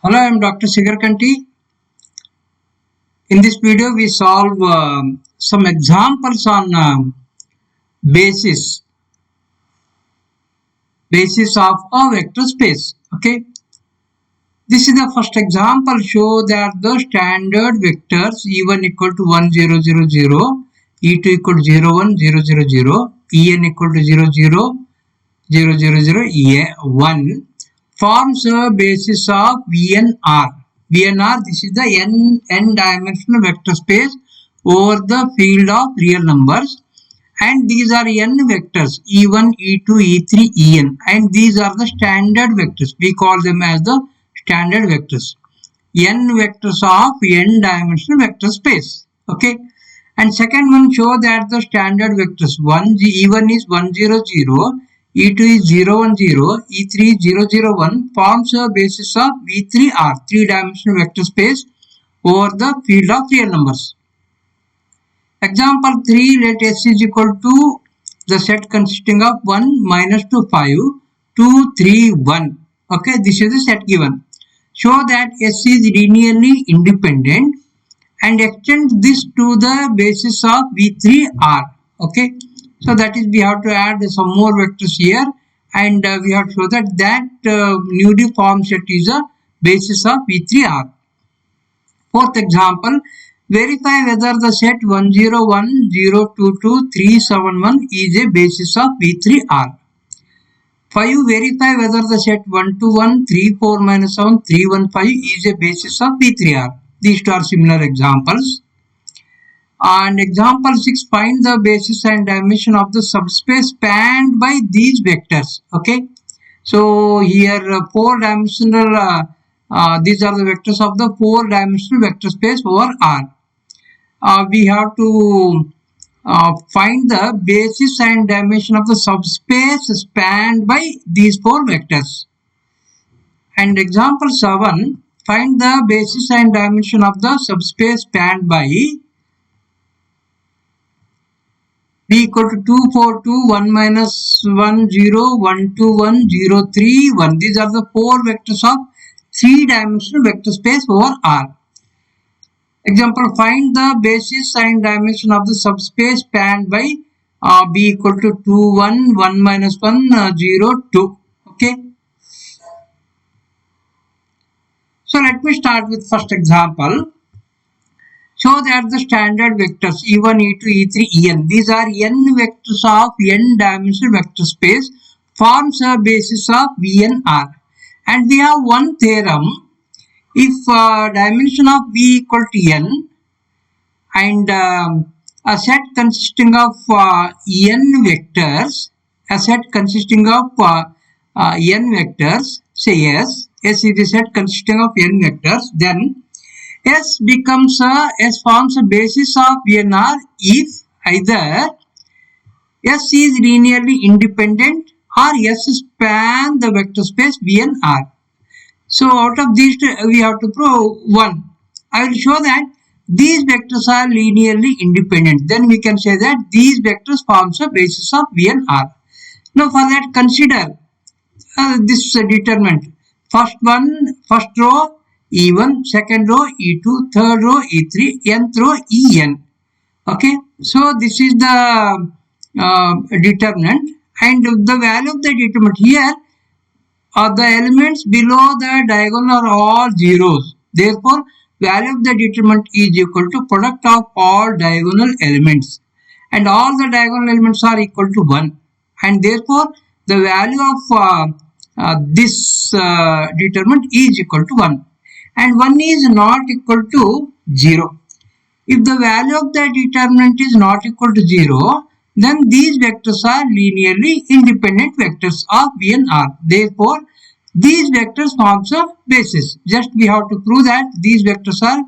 Hello, I am Dr. Sigarkanti. In this video, we solve some examples on basis of a vector space. Okay, this is the first example. Show that the standard vectors E1 equal to 1 0 0 0, E2 equal to 0 1 0 0 0, En equal to 0 0 0 0 0 E1 forms a basis of VNR. VNR, this is the n-dimensional vector space over the field of real numbers, and these are n vectors E1, E2, E3, En, and these are the standard vectors. We call them as the standard vectors. N vectors of n-dimensional vector space. Okay, and second one, show that the standard vectors E1 is 1 0 0, E2 is 0 1 0, E3 is 0 0 1 forms a basis of V3R, three-dimensional vector space over the field of real numbers. Example 3, let S is equal to the set consisting of 1 minus 2 5, 2 3 1. Okay, this is the set given. Show that S is linearly independent and extend this to the basis of V3R. Okay. So that is, we have to add some more vectors here, and we have to show that newly formed set is a basis of V3R. Fourth example, verify whether the set 1 0 1 0 2 2 3 7 1 is a basis of V3R. 5. Verify whether the set 1 2 1 3 4 minus 7 3 1 5 is a basis of V3R. These two are similar examples. And example 6, find the basis and dimension of the subspace spanned by these vectors. Okay, so here 4-dimensional, these are the vectors of the 4-dimensional vector space over R. We have to find the basis and dimension of the subspace spanned by these 4 vectors. And example 7, find the basis and dimension of the subspace spanned by B equal to 2 4 2 1 minus 1 0 1 2 1 0 3 1. These are the 4 vectors of 3-dimensional vector space over R. Example, find the basis and dimension of the subspace spanned by B equal to 2 1 1 minus 1 0 2. Okay. So let me start with first example. Show that the standard vectors E1, E2, E3, En, these are n vectors of n-dimensional vector space, forms a basis of VNR. And we have one theorem. If dimension of V equal to n and a set consisting of n vectors, say S is a set consisting of n vectors, then S forms a basis of VNR if either S is linearly independent or S span the vector space VNR. So out of these two, we have to prove one. I will show that these vectors are linearly independent. Then we can say that these vectors forms a basis of VNR. Now for that, consider this determinant. First row E1, second row E2, third row E3, nth row En. Okay, so this is the determinant, and the value of the determinant here the elements below the diagonal are all zeros. Therefore, value of the determinant is equal to product of all diagonal elements, and all the diagonal elements are equal to 1, and therefore the value of this determinant is equal to 1. And 1 is not equal to 0. If the value of the determinant is not equal to 0, then these vectors are linearly independent vectors of VNR. Therefore, these vectors forms a basis. Just we have to prove that these vectors are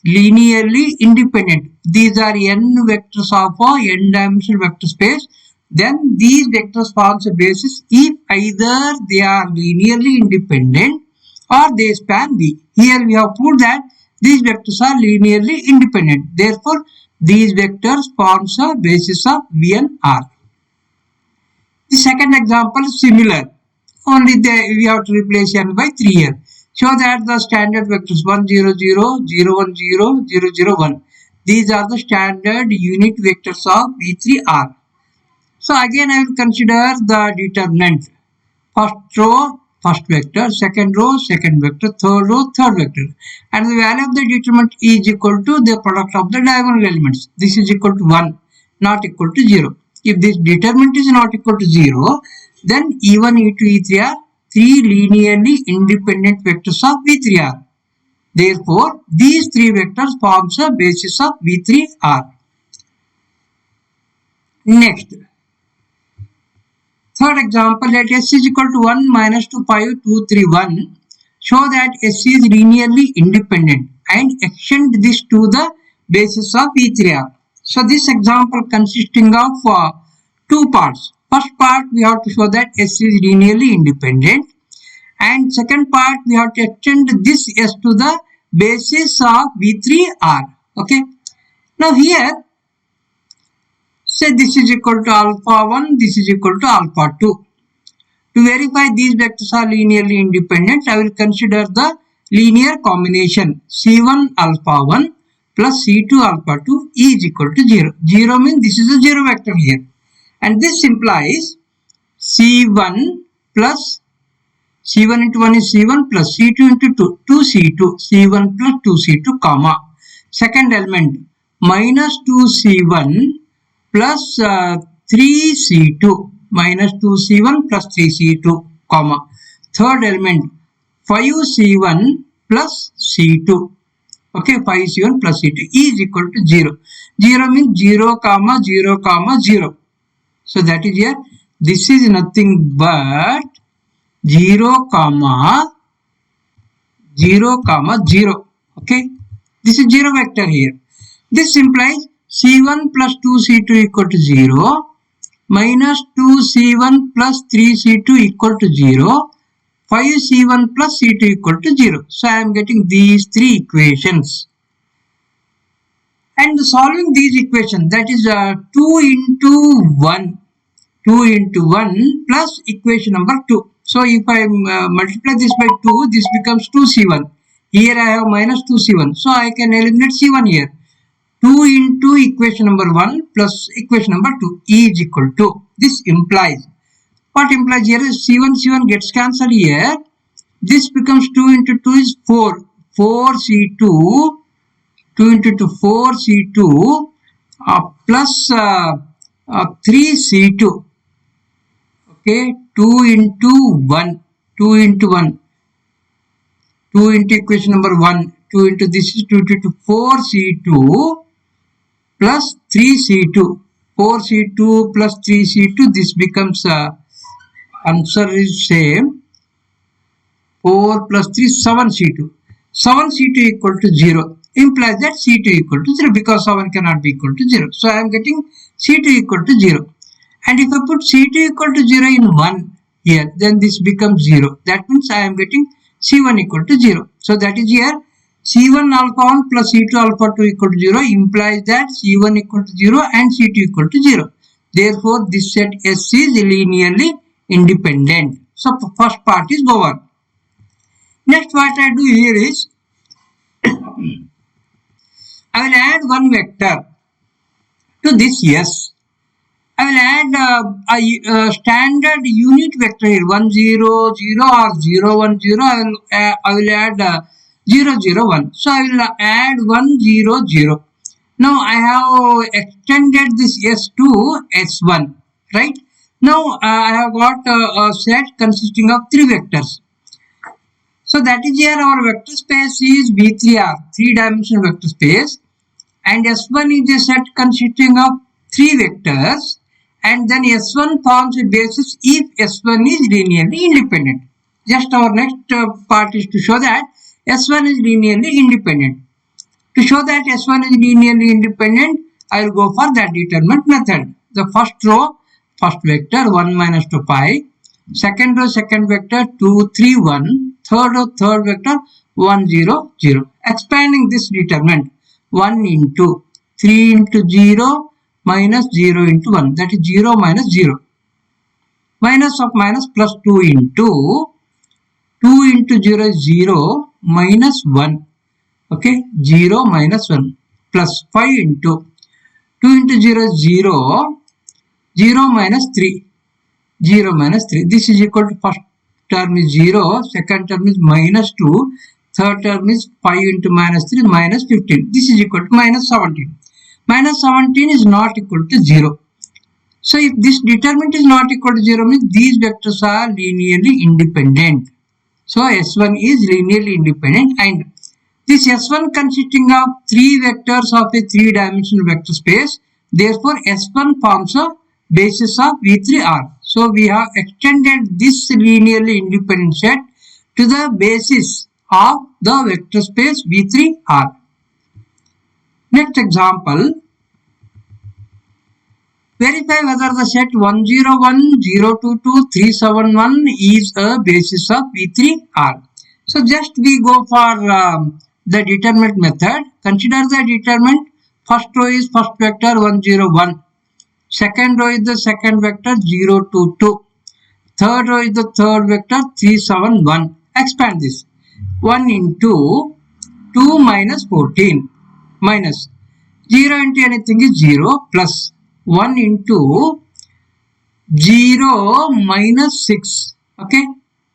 linearly independent. These are n vectors of a n-dimensional vector space. Then these vectors forms a basis if either they are linearly independent or they span V. Here we have proved that these vectors are linearly independent. Therefore, these vectors forms a basis of VNR. The second example is similar. Only we have to replace n by 3 here. Show that the standard vectors 1 0 0 0 1 0 0 0 1. These are the standard unit vectors of V3R. So again I will consider the determinant. First row, first vector, second row, second vector, third row, third vector. And the value of the determinant is equal to the product of the diagonal elements. This is equal to 1, not equal to 0. If this determinant is not equal to 0, then E1, E2, E3 are three linearly independent vectors of V3R. Therefore, these three vectors forms a basis of V3R. Next. Third example, let S is equal to 1 minus 2 5 2 3 1. Show that S is linearly independent and extend this to the basis of V3R. So this example consisting of two parts. First part we have to show that S is linearly independent, and second part we have to extend this S to the basis of V3R. Okay. Now here, say this is equal to alpha 1, this is equal to alpha 2. To verify these vectors are linearly independent, I will consider the linear combination C1 alpha 1 plus C2 alpha 2 is equal to 0. 0 means this is a 0 vector here. And this implies C1 plus C1 into 1 is C1 plus C2 into 2, 2C2, C1 plus 2C2, comma. Second element, minus 2C1 plus 3C2, minus 2C1 plus 3C2, comma. Third element, 5C1 plus C2. Okay, 5C1 plus C2 is equal to 0. 0 means 0, comma, 0, comma, 0. So that is here. This is nothing but 0, comma, 0, comma, 0. Okay. This is 0 vector here. This implies C1 plus 2C2 equal to 0, minus 2C1 plus 3C2 equal to 0, 5C1 plus C2 equal to 0. So I am getting these three equations. And solving these equations, that is 2 into 1. 2 into 1 plus equation number 2. So if I multiply this by 2, this becomes 2C1. Here I have minus 2C1. So I can eliminate C1 here. 2 into equation number 1 plus equation number 2 is equal to. This implies. What implies here is C1, C1 gets cancelled here. This becomes 2 into 2 is 4. 4C2. 2 into 2, 4C2 plus 3C2. Okay, 2 into 1. 2 into 1. 2 into equation number 1. 2 into this is 2 into 4C2 plus 3C2. 4C2 plus 3C2. This becomes answer is same. 4 plus 3 7C2. 7C2 equal to 0. Implies that C2 equal to 0 because 7 cannot be equal to 0. So I am getting C2 equal to 0. And if I put C2 equal to 0 in 1 here, then this becomes 0. That means I am getting C1 equal to 0. So that is here C1 alpha 1 plus C2 alpha 2 equal to 0 implies that C1 equal to 0 and C2 equal to 0. Therefore, this set S is linearly independent. So first part is over. Next what I do here is I will add one vector to this S. I will add a standard unit vector here 1 0 0 or 0 1 0. I will add 0 0 1. So I will add 1 0 0. Now I have extended this S to S1, right? Now I have got a set consisting of three vectors. So that is here our vector space is V3R, 3-dimensional vector space, and S1 is a set consisting of three vectors, and then S1 forms a basis if S1 is linearly independent. Just our next part is to show that S1 is linearly independent. To show that S1 is linearly independent, I will go for that determinant method. The first row, first vector 1 minus 2 pi, second row, second vector 2 3 1, third row, third vector 1 0 0. Expanding this determinant 1 into 3 into 0 minus 0 into 1, that is 0 minus 0. Minus of minus plus 2 into 2 into 0 is 0 minus 1. Okay, 0 minus 1 plus 5 into 2 into 0 is 0, 0 minus 3. 0 minus 3. This is equal to first term is 0, second term is minus 2, third term is 5 into minus 3 minus 15. This is equal to minus 17. Minus 17 is not equal to 0. So if this determinant is not equal to 0 means these vectors are linearly independent. So S1 is linearly independent and this S1 consisting of 3 vectors of a 3-dimensional vector space. Therefore S1 forms a basis of V3R. So we have extended this linearly independent set to the basis of the vector space V3R. Next example. Verify whether the set 101, 022, 371 is a basis of V3R. So just we go for the determinant method. Consider the determinant. First row is first vector 101. Second row is the second vector 022. Third row is the third vector 371. Expand this. 1 into 2 minus 14 minus 0 into anything is 0 plus 1 into 0 minus 6. Okay,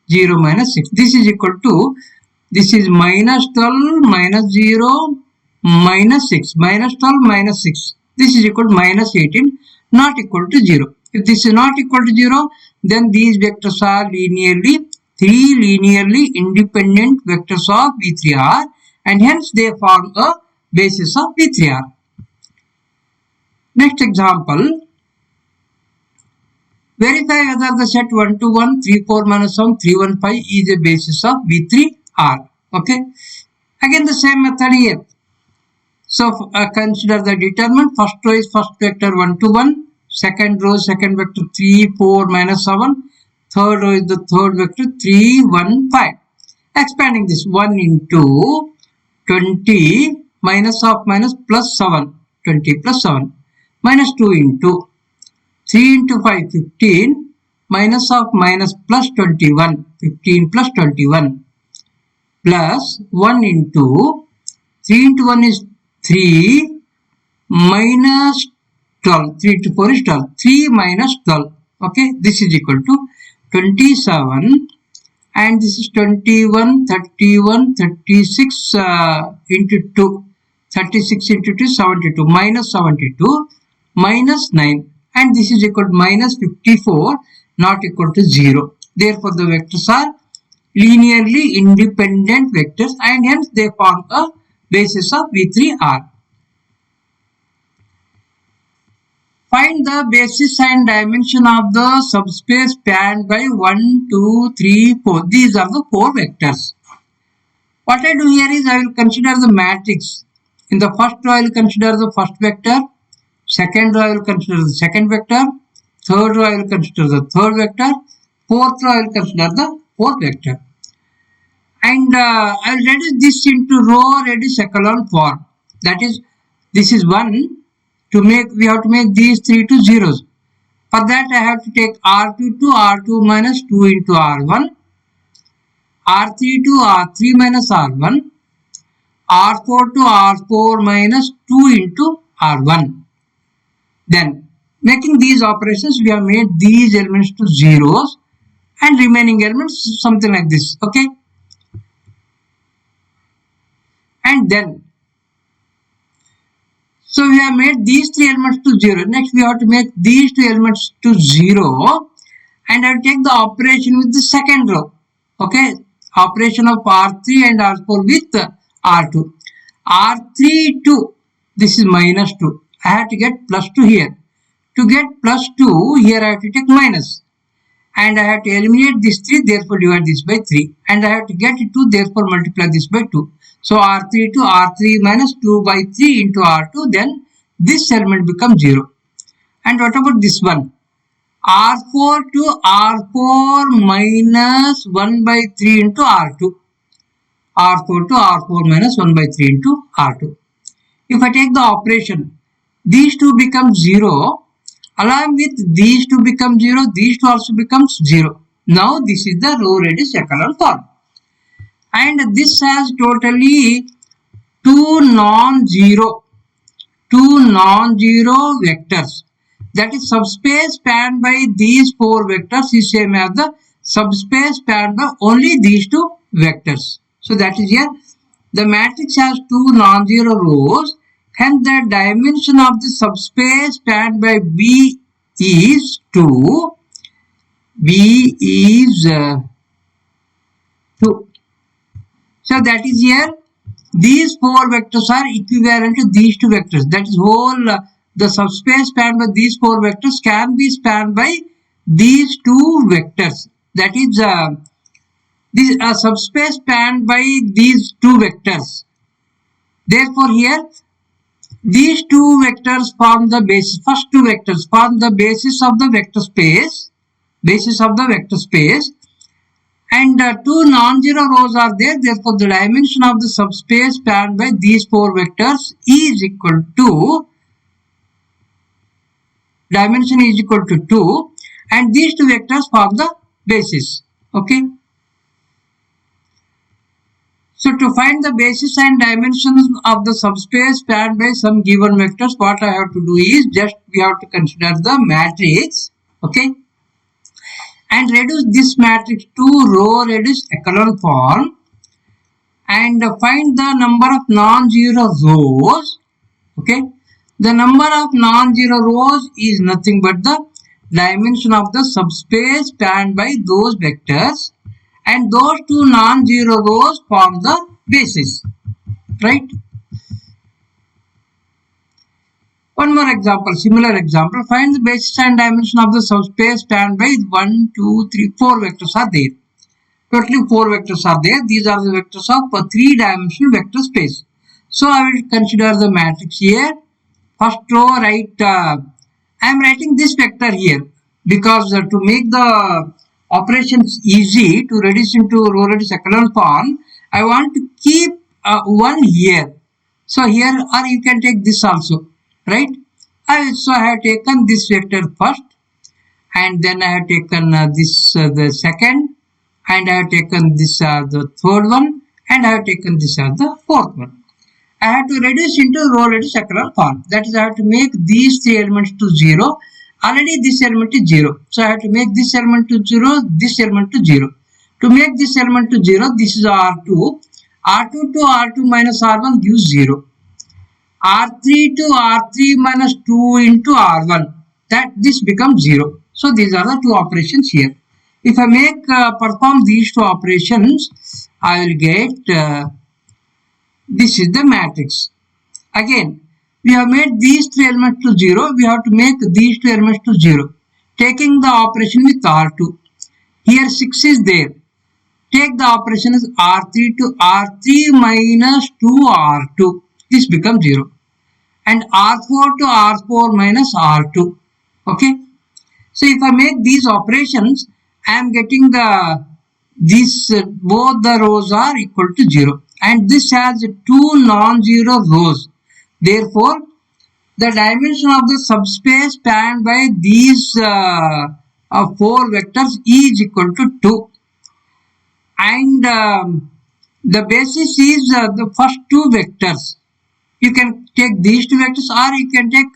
0 minus 6. This is equal to, this is minus 12 minus 0 minus 6. Minus 12 minus 6. This is equal to minus 18. Not equal to 0. If this is not equal to 0, then these vectors are linearly, 3 linearly independent vectors of V3R and hence they form a basis of V3R. Next example. Verify whether the set 121, 34 minus 1, 315 is a basis of V3R. Okay. Again the same method here. So consider the determinant. First row is first vector 121. Second row second vector 3, 4 minus 7. Third row is the third vector 3, 1, 5. Expanding this 1 into 20 minus of minus plus 7. 20 plus 7. Minus 2 into 3 into 5, 15. Minus of minus plus 21. 15 plus 21. Plus 1 into 3 into 1 is 3 minus 12. 3 to 4 is 12. 3 minus 12. Okay. This is equal to 27. And this is 21, 31, 36 into 2. 36 into 2 is 72. Minus 72. Minus 9. And this is equal to minus 54. Not equal to 0. Therefore, the vectors are linearly independent vectors and hence they form a basis of V3R. Find the basis and dimension of the subspace spanned by 1, 2, 3, 4. These are the 4 vectors. What I do here is I will consider the matrix. In the first row I will consider the first vector. Second row I will consider the second vector. Third row I will consider the third vector. Fourth row I will consider the fourth vector. And I will reduce this into row reduced echelon form. That is, this is 1. To make, we have to make these 3 to zeros. For that I have to take R2 to R2 minus 2 into R1. R3 to R3 minus R1. R4 to R4 minus 2 into R1. Then making these operations we have made these elements to zeros and remaining elements something like this. Okay. And then so we have made these 3 elements to 0. Next we have to make these 2 elements to 0 and I will take the operation with the second row. Okay. Operation of R3 and R4 with R2. R3 2. This is minus 2. I have to get plus 2 here. To get plus 2 here I have to take minus. And I have to eliminate this 3, therefore divide this by 3. And I have to get 2, therefore multiply this by 2. So R3 to R3 minus 2 by 3 into R2, then this element becomes 0. And what about this one? R4 to R4 minus 1 by 3 into R2. R4 to R4 minus 1 by 3 into R2. If I take the operation, these 2 become 0. Along with these 2 become 0, these 2 also becomes 0. Now this is the row reduced echelon form. and this has totally two non-zero vectors. That is, subspace spanned by these four vectors is same as the subspace spanned by only these two vectors. So that is here. The matrix has two non-zero rows, hence the dimension of the subspace spanned by B is 2. B is 2. So that is here. These four vectors are equivalent to these two vectors. That is whole the subspace spanned by these four vectors can be spanned by these two vectors. That is this subspace spanned by these two vectors. Therefore here these two vectors form the basis. First two vectors form the basis of the vector space. And two non-zero rows are there. Therefore, the dimension of the subspace spanned by these four vectors is equal to 2, and these two vectors form the basis. Okay. So, to find the basis and dimensions of the subspace spanned by some given vectors, what I have to do is just we have to consider the matrix. Okay. And reduce this matrix to row reduced echelon form and find the number of non-zero rows. Okay, the number of non-zero rows is nothing but the dimension of the subspace spanned by those vectors, and those two non-zero rows form the basis, right? One more example, similar example. Find the basis and dimension of the subspace spanned by 1, 2, 3, 4 vectors are there. Totally 4 vectors are there. These are the vectors of a 3-dimensional vector space. So I will consider the matrix here. First row, I am writing this vector here because to make the operations easy to reduce into row reduced echelon form, I want to keep 1 here. So here, or you can take this also. Right? So I have taken this vector first, and then I have taken this the second, and I have taken this the third one, and I have taken this the fourth one. I have to reduce into row reduced echelon form. That is, I have to make these three elements to 0. Already this element is 0. So I have to make this element to 0, this element to 0. To make this element to 0, this is R2. R2 to R2 minus R1 gives 0. R3 to R3 minus 2 into R1, that this becomes 0. So these are the two operations here. If I perform these two operations, I will get this is the matrix. Again, we have made these three elements to 0. We have to make these two elements to 0. Taking the operation with R2. Here 6 is there. Take the operation as R3 to R3 minus 2R2. This becomes 0. And R4 to R4 minus R2. Okay. So if I make these operations, I am getting both the rows are equal to 0. And this has two non-zero rows. Therefore, the dimension of the subspace spanned by these 4 vectors is equal to 2. And the basis is the first two vectors. You can take these two vectors, or you can take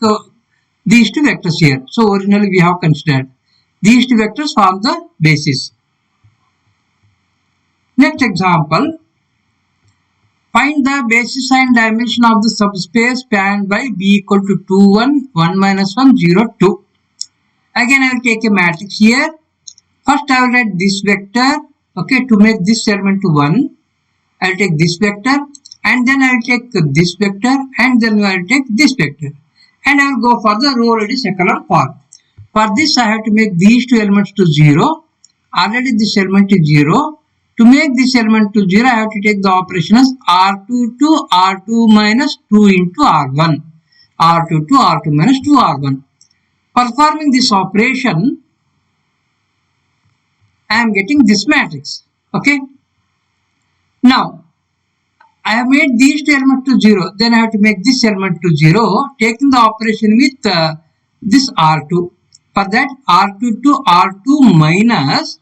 these two vectors here. So originally we have considered these two vectors form the basis. Next example, find the basis and dimension of the subspace spanned by B equal to 2, 1, 1 minus 1, 0, 2. Again I will take a matrix here. First I will write this vector. Okay, to make this element to 1, I will take this vector. And then I will take this vector, and then I will take this vector, and I will go for the row reduced echelon form. For this, I have to make these two elements to 0. Already this element is 0. To make this element to 0, I have to take the operation as R2 to R2 minus 2 into R1. R2 to R2 minus 2 R1. Performing this operation, I am getting this matrix. Okay. Now, I have made these two elements to 0. Then I have to make this element to 0, taking the operation with this R2. For that, R2 to R2 minus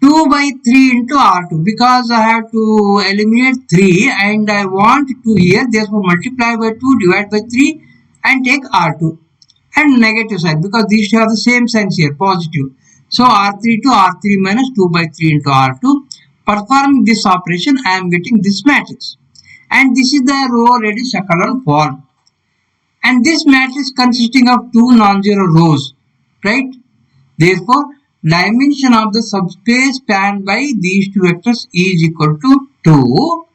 2 by 3 into R2 because I have to eliminate 3 and I want 2 here, therefore multiply by 2, divide by 3 and take R2 and negative side because these two have the same signs here, positive. So R3 to R3 minus 2 by 3 into R2. Performing this operation, I am getting this matrix. And this is the row radius echelon form. And this matrix consisting of two non-zero rows, right? Therefore, dimension of the subspace spanned by these two vectors is equal to 2.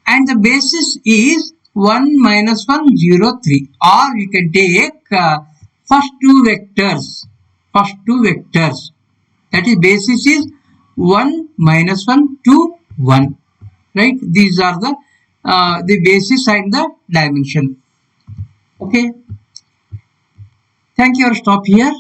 And the basis is 1 minus 1, 0, 3. Or you can take first two vectors. That is basis is 1 minus 1, 2, 1. Right? These are the basis and the dimension. Okay. Thank you. I'll stop here.